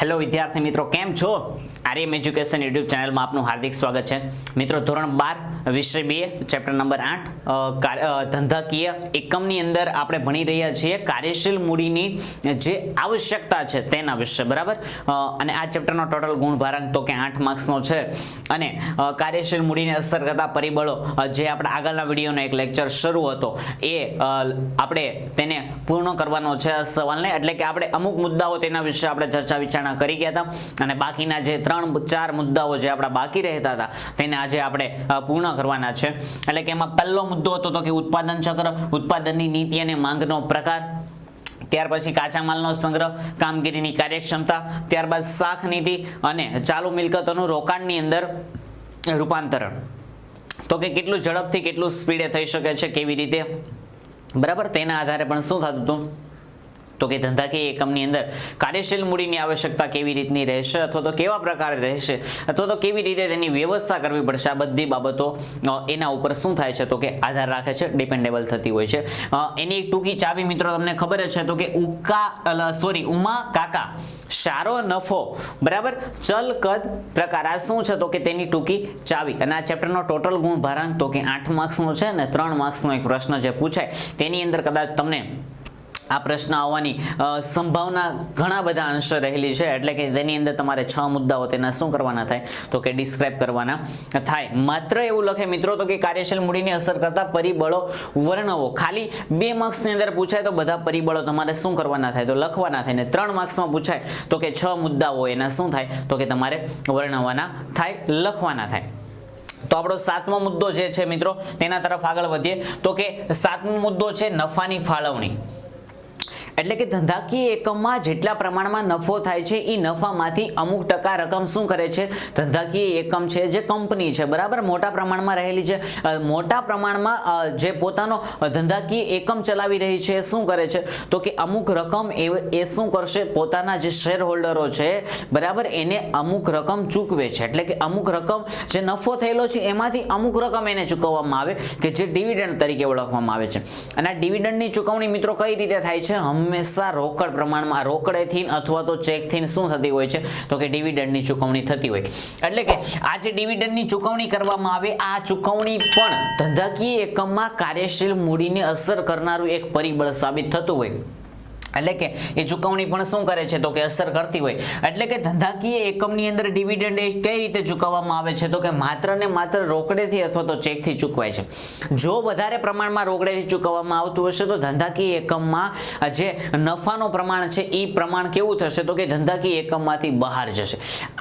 Hello વિદ્યાર્થી મિત્રો, કેમ છો? આર્યમ એજ્યુકેશન યુટ્યુબ ચેનલમાં આપનું હાર્દિક સ્વાગત છે. મિત્રો, ધોરણ 12 વિષય 2 ચેપ્ટર નંબર 8 ધંધાકીય એકમની અંદર આપણે ભણી રહ્યા છીએ કાર્યશીલ મૂડીની જે આવશ્યકતા છે તેના વિશે, બરાબર. અને આ ચેપ્ટરનો ટોટલ ગુણભારાંક તો કે 8 માર્ક્સનો છે. અને કાર્યશીલ મૂડીને અસર કરતા પરિબળો જે આપણા આગળના વિડીયોનો એક લેક્ચર શરૂ હતો એ આપણે તેને પૂર્ણ કરવાનો છે આ સવાલને. એટલે કે આપણે અમુક મુદ્દાઓ તેના વિશે આપણે ચર્ચા વિચારણા કરી ગયા હતા અને બાકીના જે 3-4 મુદ્દાઓ જે આપણા બાકી રહેતા હતા તેને આજે આપણે પૂર્ણ કરવાના છે. એટલે કે એમાં પહેલો મુદ્દો હતો તો કે ઉત્પાદન ચક્ર, ઉત્પાદનની નીતિ અને માંગનો પ્રકાર, ત્યાર પછી કાચા માલનો સંગ્રહ, કામગીરીની કાર્યક્ષમતા, ત્યારબાદ શાખ નીતિ અને ચાલુ મિલકતોનું રોકાણની અંદર રૂપાંતરણ. તો કે કેટલું ઝડપથી કેટલું સ્પીડે થઈ શકે છે, કેવી રીતે, બરાબર. તેના આધારે પણ શું થતું હતું તો કે ધંધાકીય એકમની અંદર કાર્યશીલ મૂડીની આવશ્યકતા કેવી રીતની રહેશે અથવા તો કેવા પ્રકારે રહેશે અથવા તો કેવી રીતે તેની વ્યવસ્થા કરવી પડશે, આ બધી બાબતો એના ઉપર શું થાય છે તો કે આધાર રાખે છે, ડિપેન્ડેબલ થતી હોય છે. એની એક ટૂંકી ચાવી મિત્રો તમને ખબર જ છે તો કે ઉમા કાકા સારો નફો, બરાબર, ચલ કદ પ્રકાર, આ શું છે તો કે તેની ટૂંકી ચાવી. અને આ ચેપ્ટરનો ટોટલ ગુણ ભારાંક તો કે 8 માર્ક્સનો છે ને 3 માર્ક્સનો એક પ્રશ્ન જે પૂછાય તેની અંદર કદાચ તમને આ પ્રશ્ન આવવાની સંભાવના ઘણા બધા અંશે રહેલી છે. એટલે કે તેની અંદર તમારે 6 મુદ્દાઓ તેના શું કરવાના થાય તો કે ડિસ્ક્રાઇબ કરવાના થાય. માત્ર એવું લખે મિત્રો તો કે કાર્યશીલ મૂડીની અસર કરતા પરિબળો વર્ણવો. ખાલી 2 માર્ક્સની અંદર પૂછાય તો બધા પરિબળો તમારે શું કરવાના થાય તો લખવાના થાય, ને 3 માર્ક્સમાં પૂછાય તો કે 6 મુદ્દાઓ એના શું થાય તો કે તમારે વર્ણવવાના થાય, લખવાના થાય. તો આપણો 7મો મુદ્દો જે છે મિત્રો તેના તરફ આગળ વધીએ તો કે 7મો મુદ્દો છે નફાની ફાળવણી. એટલે કે ધંધાકીય એકમમાં જેટલા પ્રમાણમાં નફો થાય છે એ નફામાંથી અમુક ટકા રકમ શું કરે છે ધંધાકીય એકમ છે જે કંપની છે, બરાબર, મોટા પ્રમાણમાં રહેલી છે, મોટા પ્રમાણમાં જે પોતાનો ધંધાકીય એકમ ચલાવી રહી છે શું કરે છે તો કે અમુક રકમ એ શું કરશે પોતાના જે શેર હોલ્ડરો છે, બરાબર, એને અમુક રકમ ચૂકવે છે. એટલે કે અમુક રકમ જે નફો થયેલો છે એમાંથી અમુક રકમ એને ચૂકવવામાં આવે કે જે ડિવિડન્ડ તરીકે ઓળખવામાં આવે છે. અને આ ડિવિડન્ડની ચૂકવણી મિત્રો કઈ રીતે થાય છે? હંમેશા રોકડ પ્રમાણમાં, રોકડેથી અથવા તો ચેકથી શું થતી હોય છે તો કે ડિવિડન્ડની ચૂકવણી થતી હોય. એટલે કે આ જે ડિવિડન્ડની ચૂકવણી કરવામાં આવે આ ચૂકવણી પણ ધંધાકીય એકમમાં કાર્યશીલ મૂડીને અસર કરનારું એક પરિબળ સાબિત થતું હોય. એટલે કે એ ચૂકવણી પણ શું કરે છે તો કે અસર કરતી હોય. એટલે કે ધંધાકીય એકમની અંદર ડિવિડન્ડ એ કઈ રીતે ચૂકવવામાં આવે છે તો કે માત્ર ને માત્ર રોકડેથી અથવા તો ચેકથી ચૂકવાય છે. જો વધારે પ્રમાણમાં રોકડેથી ચૂકવવામાં આવતું હશે તો ધંધાકીય એકમમાં જે નફાનું પ્રમાણ છે એ પ્રમાણ કેવું થશે તો કે ધંધાકીય એકમમાંથી બહાર જશે.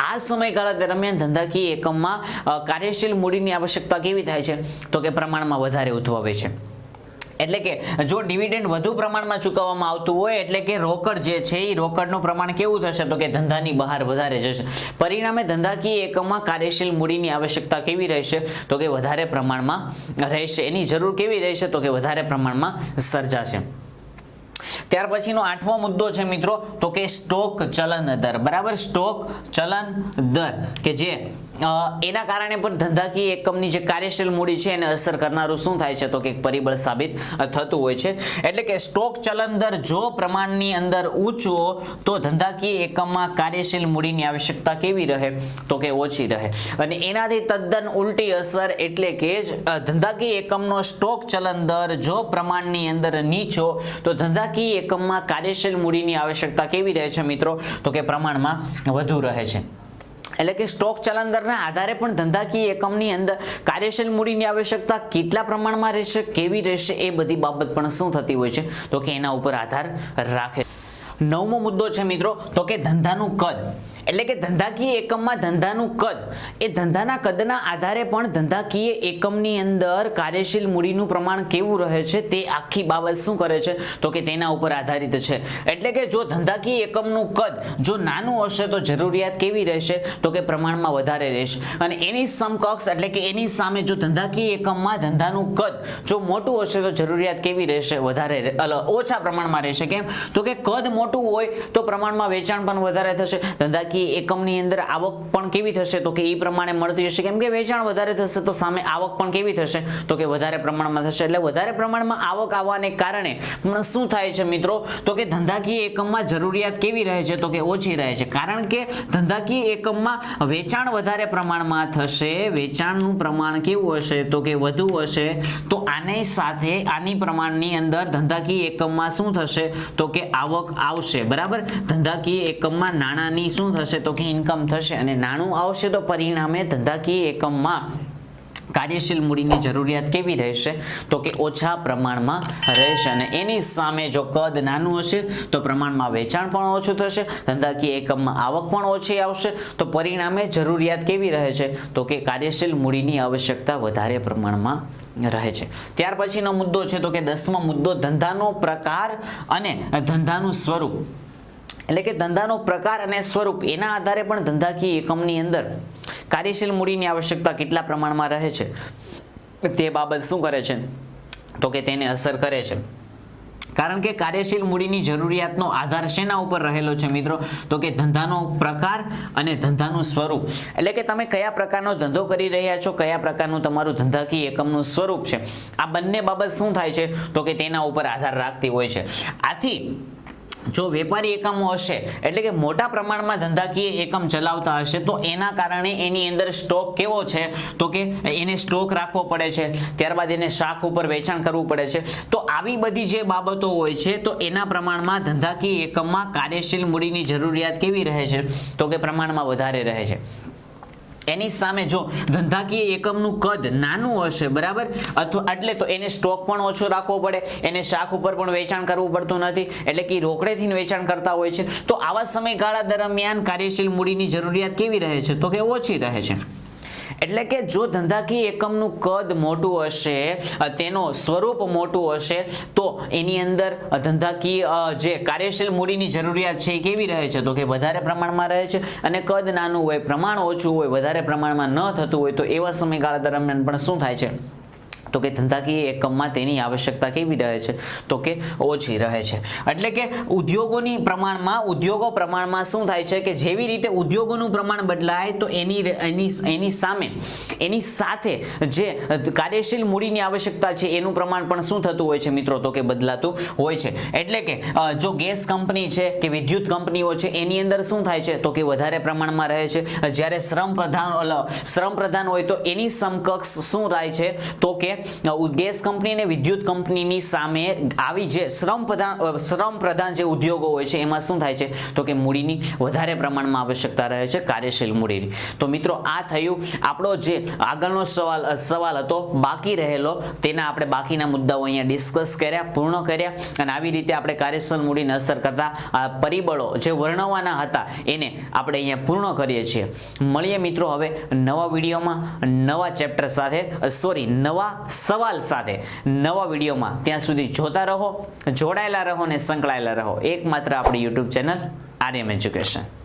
આ સમયગાળા દરમિયાન ધંધાકીય એકમમાં કાર્યશીલ મૂડીની આવશ્યકતા કેવી થાય છે તો કે પ્રમાણમાં વધારે ઉદ્ભવે છે. એટલે કે જો ડિવિડન્ડ વધુ પ્રમાણમાં ચૂકવવામાં આવતું હોય એટલે કે રોકડ જે છે એ રોકડનું પ્રમાણ કેવું થશે તો કે ધંધાની બહાર વધારે જશે. પરિણામે ધંધાકીય એકમમાં કાર્યશીલ મૂડીની આવશ્યકતા કેવી રહેશે તો કે વધારે પ્રમાણમાં રહેશે, એની જરૂર કેવી રહેશે તો કે વધારે પ્રમાણમાં સર્જાશે. ત્યાર પછીનો 8મો મુદ્દો છે મિત્રો તો કે સ્ટોક ચલન દર, બરાબર, સ્ટોક ચલન દર કે જે એના કારણે પણ ધંધાકીય એકમની જે કાર્યશીલ મૂડી છે એને અસર કરનારું શું થાય છે તો કે પરિબળ સાબિત થતું હોય છે. એટલે કે સ્ટોક ચલન દર જો પ્રમાણની અંદર ઊંચો તો ધંધાકીય એકમમાં કાર્યશીલ મૂડીની આવશ્યકતા કેવી રહે તો કે ઓછી રહે. અને એનાથી તદ્દન ઉલટી અસર એટલે કે ધંધાકીય એકમનો સ્ટોક ચલન દર જો પ્રમાણની અંદર નીચો તો ધંધાકીય એકમમાં કાર્યશીલ મૂડીની આવશ્યકતા કેવી રહે છે મિત્રો તો કે પ્રમાણમાં વધુ રહે છે. એટલે કે સ્ટોક ચલન દરના આધારે પણ ધંધાકીય એકમની અંદર કાર્યશીલ મૂડીની આવશ્યકતા કેટલા પ્રમાણમાં રહેશે, કેવી રહેશે, એ બધી બાબત પણ શું થતી હોય છે તો કે એના ઉપર આધાર રાખે. 9મો મુદ્દો છે મિત્રો તો કે ધંધાનું કદ. એટલે કે ધંધાકીય એકમમાં ધંધાનું કદ, એ ધંધાના કદના આધારે પણ ધંધાકીય એકમની અંદર કાર્યશીલ મૂડીનું પ્રમાણ કેવું રહે છે તે આખી બાબત શું કરે છે તો કે તેના ઉપર આધારિત છે. એટલે કે જો ધંધાકીય એકમનું કદ જો નાનું હશે તો જરૂરિયાત કેવી રહેશે તો કે પ્રમાણમાં વધારે રહેશે. અને એની સમકક્ષ એટલે કે એની સામે જો ધંધાકીય એકમમાં ધંધાનું કદ જો મોટું હશે તો જરૂરિયાત કેવી રહેશે, વધારે ઓછા પ્રમાણમાં રહેશે. કેમ તો કે કદ મોટું હોય તો પ્રમાણમાં વેચાણ પણ વધારે થશે, ધંધાકીય ધંધાકીય એકમની અંદર આવક પણ કેવી થશે તો કે એ પ્રમાણે મળતી હશે, કેમ કે વેચાણ વધારે થશે તો સામે આવક પણ કેવી થશે તો કે વધારે પ્રમાણમાં થશે. એટલે વધારે પ્રમાણમાં આવક આવવાને કારણે શું થાય છે મિત્રો તો કે ધંધાકીય એકમમાં જરૂરિયાત કેવી રહે છે તો કે ઓછી રહે છે, કારણ કે ધંધાકીય એકમમાં વેચાણ વધારે પ્રમાણમાં થશે, વેચાણનું પ્રમાણ કેવું હશે તો કે વધુ હશે. તો આની સાથે આની પ્રમાણની અંદર ધંધાકીય એકમમાં શું થશે તો કે આવક આવશે, બરાબર. ધંધાકીય એકમમાં નાણાંની શું થશે તો કે ઇન્કમ થશે, અને નાણું આવશે તો પરિણામે ધંધાકીય એકમમાં કાર્યશીલ મૂડીની જરૂરિયાત કેવી રહેશે તો કે ઓછા પ્રમાણમાં રહેશે, અને એની સામે જો કદ નાનું હશે તો પ્રમાણમાં વેચાણ પણ ઓછું થશે, ધંધાકીય એકમમાં આવક પણ ઓછી આવશે, તો પરિણામે જરૂરિયાત કેવી રહે છે તો કે કાર્યશીલ મૂડીની આવશ્યકતા વધારે પ્રમાણમાં રહે છે. ત્યાર પછીનો મુદ્દો છે તો કે 10મો મુદ્દો ધંધાનો પ્રકાર અને ધંધાનું સ્વરૂપ. એટલે કે ધંધાનો પ્રકાર અને સ્વરૂપ એના આધારે પણ ધંધાકીય એકમની અંદર કાર્યશીલ મૂડીની આવશ્યકતા કેટલા પ્રમાણમાં રહે છે તે બાબત શું કરે છે તો કે તેને અસર કરે છે. કારણ કે કાર્યશીલ મૂડીની જરૂરિયાતનો આધાર શેના ઉપર રહેલો છે મિત્રો તો કે ધંધાનો પ્રકાર અને ધંધાનું સ્વરૂપ. એટલે કે તમે કયા પ્રકારનો ધંધો કરી રહ્યા છો, કયા પ્રકારનું તમારું ધંધાકીય એકમનું સ્વરૂપ છે, આ બંને બાબત શું થાય છે તો કે તેના ઉપર આધાર રાખતી હોય છે. આથી જો વેપારી એકમો હશે એટલે કે મોટા પ્રમાણમાં ધંધાકીય એકમ ચલાવતા હશે તો એના કારણે એની અંદર સ્ટોક કેવો છે તો કે એને સ્ટોક રાખવો પડે છે, ત્યારબાદ એને શાખ ઉપર વેચાણ કરવું પડે છે. તો આવી બધી જે બાબતો હોય છે તો એના પ્રમાણમાં ધંધાકીય એકમમાં કાર્યશીલ મૂડીની જરૂરિયાત કેવી રહે છે તો કે પ્રમાણમાં વધારે રહે છે. એની સામે જો ધંધાકીય એકમનું કદ નાનું હશે, બરાબર, અથવા એટલે તો એને સ્ટોક પણ ઓછો રાખવો પડે, એને શાખ ઉપર પણ વેચાણ કરવું પડતું નથી, એટલે કે રોકડેથી વેચાણ કરતા હોય છે. તો આવા સમયગાળા દરમિયાન કાર્યશીલ મૂડીની જરૂરિયાત કેવી રહે છે તો કે ઓછી રહે છે. એટલે કે જો ધંધાકીય એકમનું કદ મોટું હશે, તેનો સ્વરૂપ મોટું હશે તો એની અંદર ધંધાકીય જે કાર્યશીલ મૂડીની જરૂરિયાત છે એ કેવી રહે છે તો કે વધારે પ્રમાણમાં રહે છે, અને કદ નાનું હોય, પ્રમાણ ઓછું હોય, વધારે પ્રમાણમાં ન થતું હોય તો એવા સમયગાળા દરમિયાન પણ શું થાય છે તો કે ધંધાકીય એકમમાં તેની આવશ્યકતા કેવી રહે છે તો કે ઓછી રહે છે. એટલે કે ઉદ્યોગો પ્રમાણમાં શું થાય છે કે જેવી રીતે ઉદ્યોગોનું પ્રમાણ બદલાય તો એની સામે એની સાથે જે કાર્યશીલ મૂડીની આવશ્યકતા છે એનું પ્રમાણ પણ શું થતું હોય છે મિત્રો તો કે બદલાતું હોય છે. એટલે કે જો ગેસ કંપની છે કે વિદ્યુત કંપનીઓ છે એની અંદર શું થાય છે તો કે વધારે પ્રમાણમાં રહે છે, જ્યારે શ્રમ પ્રધાન હોય તો એની સમકક્ષ શું રહે છે તો કે ગેસ કંપની અને વિદ્યુત કંપનીની સામે આવી જે શ્રમ પ્રધાન જે ઉદ્યોગો હોય છે એમાં શું થાય છે તો કે મૂડીની વધારે પ્રમાણમાં આવશ્યકતા રહે છે, કાર્યશીલ મૂડીની. તો મિત્રો આ થયું આપણો જે આગળનો સવાલ હતો બાકી રહેલો, તેના આપણે બાકીના મુદ્દાઓ અહીંયા ડિસ્કસ કર્યા, પૂર્ણ કર્યા, અને આવી રીતે આપણે કાર્યશીલ મૂડીને અસર કરતા પરિબળો જે વર્ણવવાના હતા એને આપણે અહીંયા પૂર્ણ કરીએ છીએ. મળીએ મિત્રો હવે નવા વિડીયોમાં, નવા ચેપ્ટર સાથે, નવા સવાલ સાથે, નવા વિડીયોમાં. ત્યાં સુધી જોતા રહો, જોડાયેલા રહો અને સંકળાયેલા રહો એકમાત્ર આપણી YouTube ચેનલ આર્યમ એજ્યુકેશન.